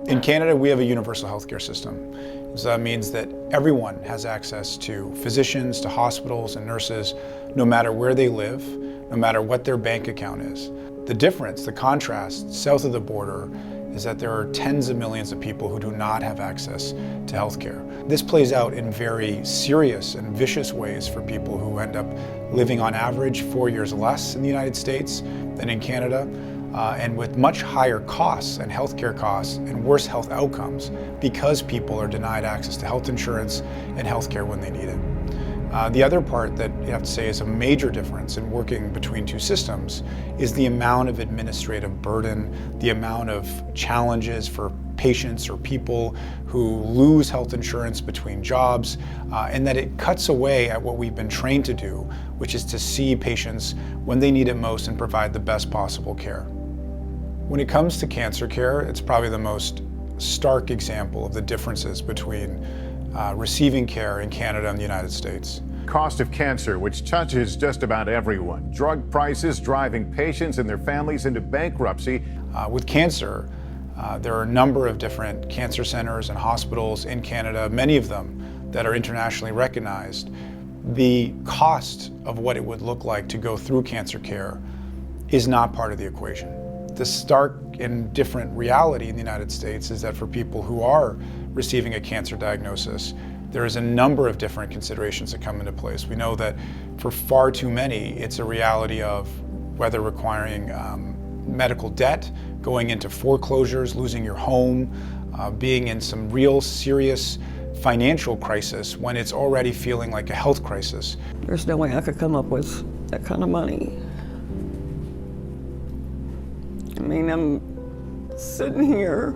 In Canada, we have a universal healthcare system. So that means that everyone has access to physicians, to hospitals and nurses, no matter where they live, no matter what their bank account is. The difference, the contrast, south of the border, is that there are tens of millions of people who do not have access to healthcare. This plays out in very serious and vicious ways for people who end up living on average 4 years less in the United States than in Canada, and with much higher costs and healthcare costs and worse health outcomes because people are denied access to health insurance and healthcare when they need it. The other part that you have to say is a major difference in working between two systems is the amount of administrative burden, the amount of challenges for patients or people who lose health insurance between jobs, and that it cuts away at what we've been trained to do, which is to see patients when they need it most and provide the best possible care. When it comes to cancer care, it's probably the most stark example of the differences between receiving care in Canada and the United States. Cost of cancer, which touches just about everyone. Drug prices driving patients and their families into bankruptcy. With cancer, there are a number of different cancer centers and hospitals in Canada, many of them that are internationally recognized. The cost of what it would look like to go through cancer care is not part of the equation. The stark and different reality in the United States is that for people who are receiving a cancer diagnosis, there is a number of different considerations that come into place. We know that for far too many, it's a reality of whether requiring medical debt, going into foreclosures, losing your home, being in some real serious financial crisis when it's already feeling like a health crisis. There's no way I could come up with that kind of money. I mean, I'm sitting here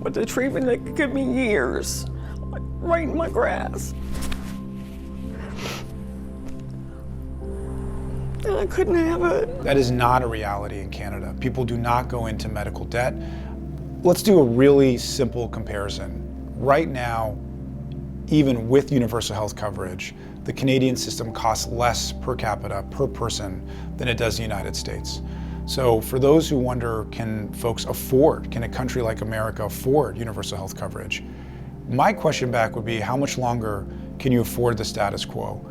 with a treatment that could give me years, right in my grasp. And I couldn't have it. That is not a reality in Canada. People do not go into medical debt. Let's do a really simple comparison. Right now, even with universal health coverage, the Canadian system costs less per capita, per person, than it does the United States. So for those who wonder, can a country like America afford universal health coverage? My question back would be, how much longer can you afford the status quo?